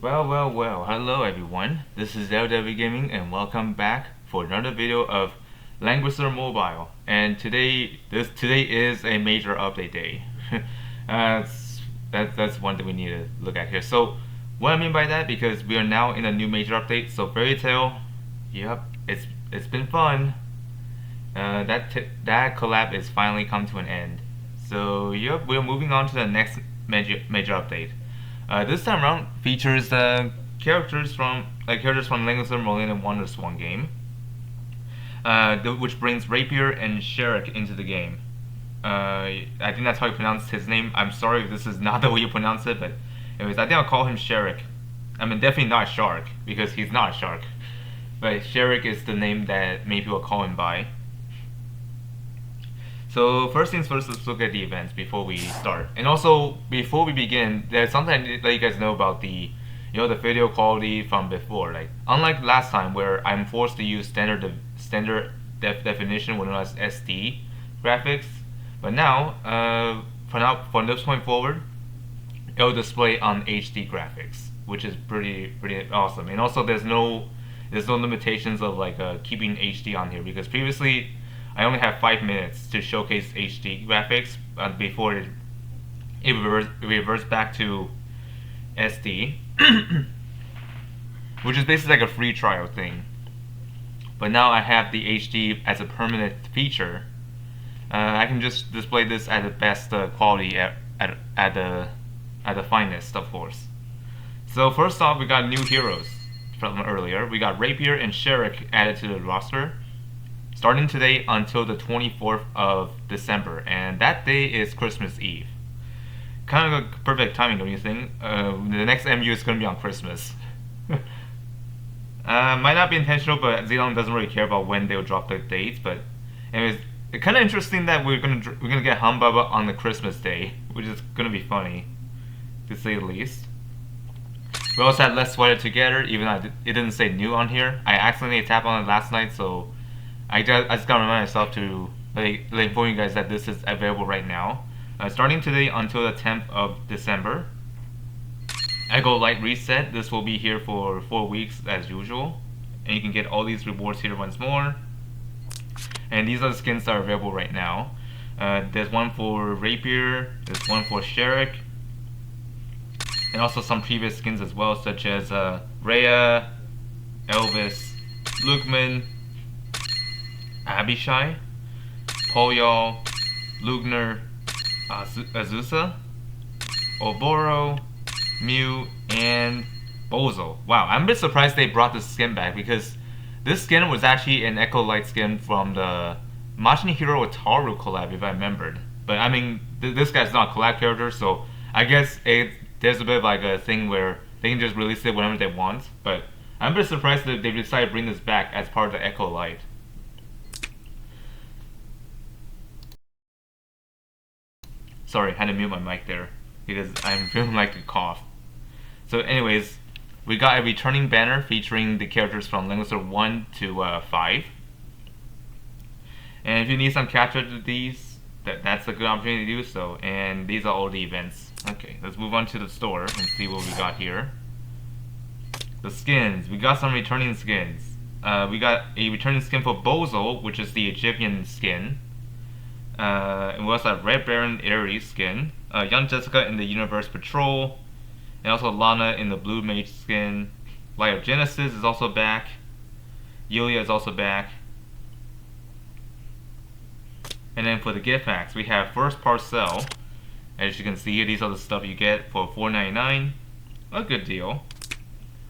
Well, hello everyone. This is LW Gaming and welcome back for another video of Langrisser Mobile. And today is a major update day. That's one thing we need to look at here. So what I mean by that, because we are now in a new major update. So Fairy Tail, yep, it's been fun. That collab is finally come to an end. So yep, we're moving on to the next major update. This time around features characters from Langrisser Merlin and Wonderswan game, which brings Rapier and Sharikh into the game. I think that's how you pronounce his name. I'm sorry if this is not the way you pronounce it, but anyways, I think I'll call him Sharikh. I mean, definitely not Shark because he's not a shark, but Sharikh is the name that many people call him by. So first things first, let's look at the events before we start. And also, before we begin, there's something I need to let you guys know about the video quality from before. Like, unlike last time where I'm forced to use standard definition, known as SD graphics, but now, from this point forward, it'll display on HD graphics, which is pretty awesome. And also, there's no limitations of keeping HD on here, because previously I only have 5 minutes to showcase HD graphics before it reverts back to SD, which is basically like a free trial thing. But now I have the HD as a permanent feature. I can just display this at the best quality at the finest, of course. So first off, we got new heroes from earlier. We got Rapier and Sharikh added to the roster, starting today until the 24th of December, and that day is Christmas Eve. Kind of a perfect timing, don't you think? The next MU is going to be on Christmas. Might not be intentional, but Zilong doesn't really care about when they'll drop the dates. But anyways, it's kind of interesting that we're gonna get Humbaba on the Christmas day, which is going to be funny, to say the least. We also had Let's Sweat It Together, even though it didn't say new on here. I accidentally tapped on it last night, so I just gotta remind myself to inform you guys that this is available right now, starting today until the 10th of December. Echo Light Reset. This will be here for 4 weeks as usual, and you can get all these rewards here once more. And these are the skins that are available right now. There's one for Rapier, there's one for Sharikh, and also some previous skins as well, such as Rhea, Elvis, Lukman, Abishai, Poyal, Lugner, Azusa, Oboro, Mew, and Bozo. Wow, I'm a bit surprised they brought this skin back, because this skin was actually an Echo Light skin from the Machin Hero Ataru collab, if I remembered. But I mean, this guy's not a collab character, so I guess there's a bit of like a thing where they can just release it whenever they want. But I'm a bit surprised that they decided to bring this back as part of the Echo Light. Sorry, I had to mute my mic there because I'm feeling like a cough. So anyways, we got a returning banner featuring the characters from Langrisser 1 to 5. And if you need some capture to these, that's a good opportunity to do so. And these are all the events. Okay, let's move on to the store and see what we got here. The skins. We got some returning skins. We got a returning skin for Bozo, which is the Egyptian skin. And we also have Red Baron Ares skin, Young Jessica in the Universe Patrol, and also Lana in the Blue Mage skin. Light of Genesis is also back. Yulia is also back. And then for the gift packs, we have First Parcel. As you can see here, these are the stuff you get for $4.99. A good deal.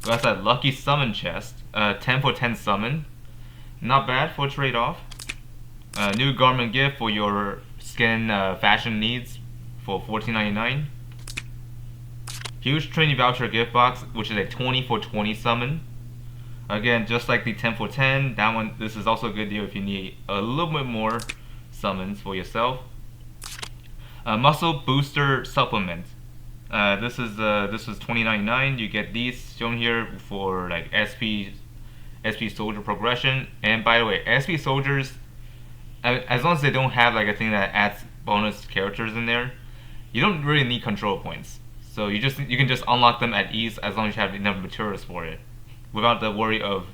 We also have Lucky Summon Chest, 10 for 10 summon. Not bad for a trade-off. New garment gift for your skin fashion needs for $14.99. Huge Trinity voucher gift box, which is a 20 for 20 summon. Again, just like the 10 for 10, this is also a good deal if you need a little bit more summons for yourself. Muscle booster supplement. This is $20.99. You get these shown here for like SP soldier progression. And by the way, SP soldiers, as long as they don't have like a thing that adds bonus characters in there, you don't really need control points. So you can just unlock them at ease as long as you have enough materials for it, without the worry of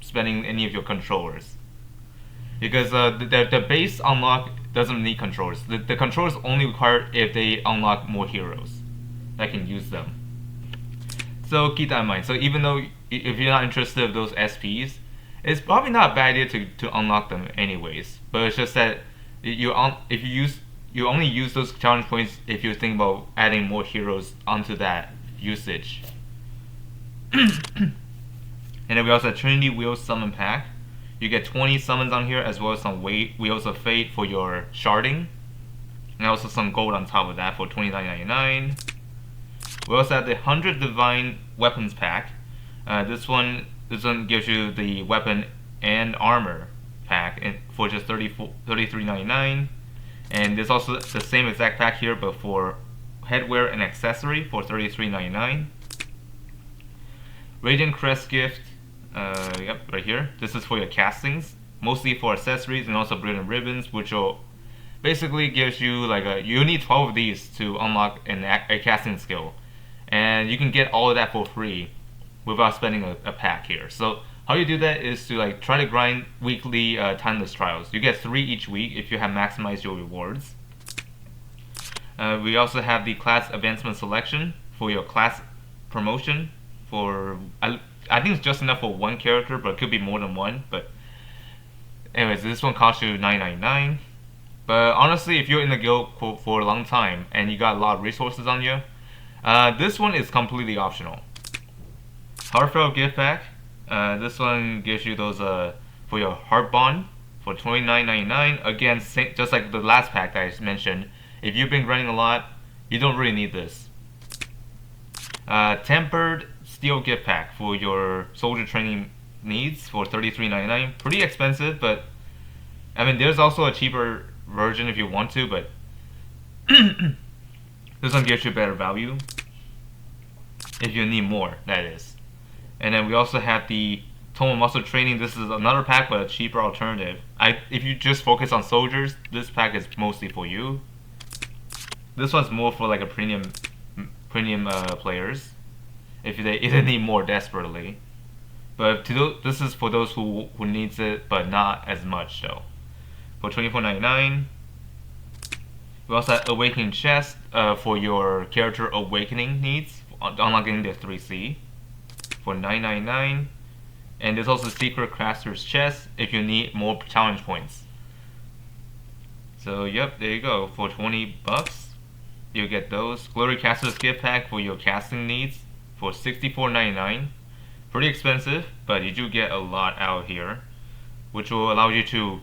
spending any of your controllers. Because the base unlock doesn't need controllers. The controllers only required if they unlock more heroes that can use them. So keep that in mind. So even though if you're not interested in those SPs, it's probably not a bad idea to unlock them anyways. But it's just that if you only use those challenge points if you think about adding more heroes onto that usage. And then we also have Trinity Wheels Summon Pack. You get 20 summons on here as well as some Wheels of Fate for your sharding. And also some gold on top of that for $29.99. We also have the 100 Divine Weapons Pack. This one gives you the weapon and armor pack for just $33.99. And there's also the same exact pack here, but for headwear and accessory for $33.99. Radiant Crest Gift, yep, right here. This is for your castings, mostly for accessories and also brilliant ribbons, which will basically gives you like you need 12 of these to unlock a casting skill, and you can get all of that for free without spending a pack here. So how you do that is to like try to grind weekly timeless trials. You get 3 each week if you have maximized your rewards. We also have the class advancement selection for your class promotion. For I think it's just enough for one character, but it could be more than one. But anyways, this one costs you $9.99. But honestly, if you're in the guild for a long time and you got a lot of resources on you, this one is completely optional. Heartfelt Gift Pack. This one gives you those for your Heart Bond for $29.99. Again, just like the last pack that I mentioned, if you've been grinding a lot, you don't really need this. Tempered Steel Gift Pack for your soldier training needs for $33.99. Pretty expensive, but I mean there's also a cheaper version if you want to, but this one gives you better value if you need more, that is. And then we also have the Total Muscle Training. This is another pack, but a cheaper alternative. If you just focus on soldiers, this pack is mostly for you. This one's more for like a premium players if they need more desperately. But this is for those who needs it, but not as much though. For $24.99. We also have Awakening Chest for your character awakening needs, unlocking the 3C for $9.99. And there's also Secret Crafter's Chest if you need more challenge points. So yep, there you go. For 20 bucks, you get those. Glory Caster's Gift Pack for your casting needs for $64.99. Pretty expensive, but you do get a lot out here, which will allow you to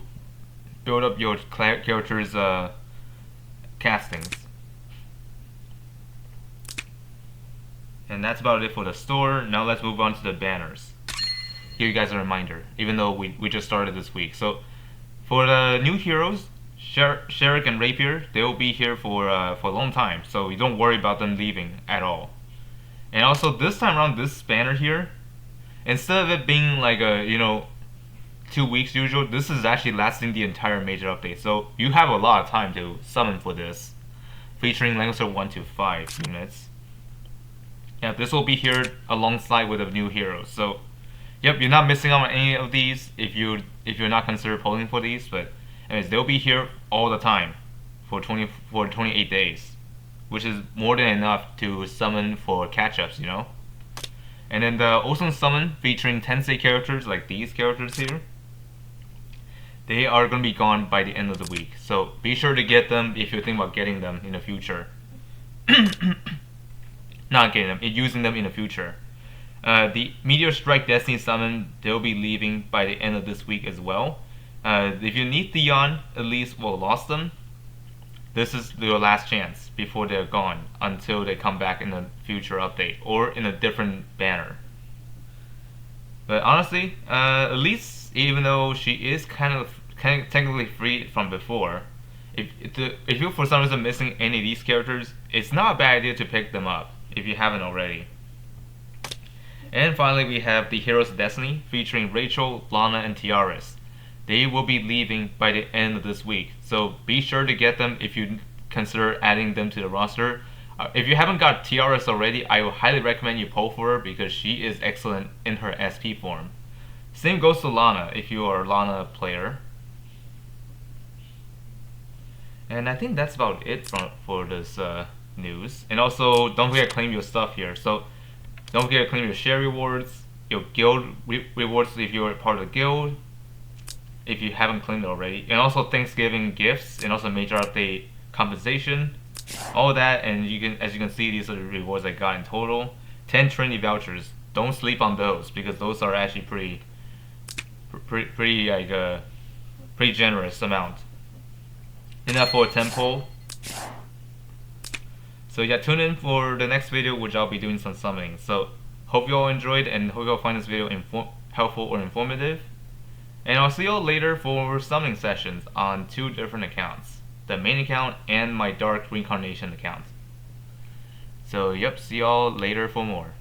build up your character's castings. And that's about it for the store. Now let's move on to the banners. Give you guys a reminder, even though we just started this week. So for the new heroes, Sharikh and Rapier, they will be here for a long time, so you don't worry about them leaving at all. And also this time around, this banner here, instead of it being like 2 weeks usual, this is actually lasting the entire major update. So you have a lot of time to summon for this, featuring Langrisser 1 to 5 units. Yep, this will be here alongside with the new heroes. So yep, you're not missing out on any of these if you're not considered polling for these. But anyways, they'll be here all the time for 28 days, which is more than enough to summon for catch-ups, you know. And then the awesome summon featuring Tensei characters like these characters here, they are going to be gone by the end of the week. So be sure to get them if you're thinking about getting them in the future. Not getting them, using them in the future. The Meteor Strike Destiny summon, they'll be leaving by the end of this week as well. If you need Theon, at least, lost them, this is your last chance before they're gone until they come back in a future update or in a different banner. But honestly, at least even though she is kind of technically free from before, if you're for some reason missing any of these characters, it's not a bad idea to pick them up if you haven't already. And finally, we have the Heroes of Destiny featuring Rachel, Lana, and Tiaris. They will be leaving by the end of this week, so be sure to get them if you consider adding them to the roster. If you haven't got TRS already, I would highly recommend you pull for her because she is excellent in her SP form. Same goes to Lana if you are a Lana player. And I think that's about it for this news. And also, don't forget to claim your stuff here. So, don't forget to claim your share rewards, your guild rewards if you're part of the guild, if you haven't claimed it already. And also Thanksgiving gifts, and also major update compensation. All that, and as you can see, these are the rewards I got in total. 10 Trinity vouchers. Don't sleep on those because those are actually pretty generous amount. Enough for a temple. So yeah, tune in for the next video, which I'll be doing some summoning. So hope you all enjoyed, and hope you all find this video helpful or informative. And I'll see you all later for summoning sessions on 2 different accounts. The main account and my Dark Reincarnation account. So yep, see y'all later for more.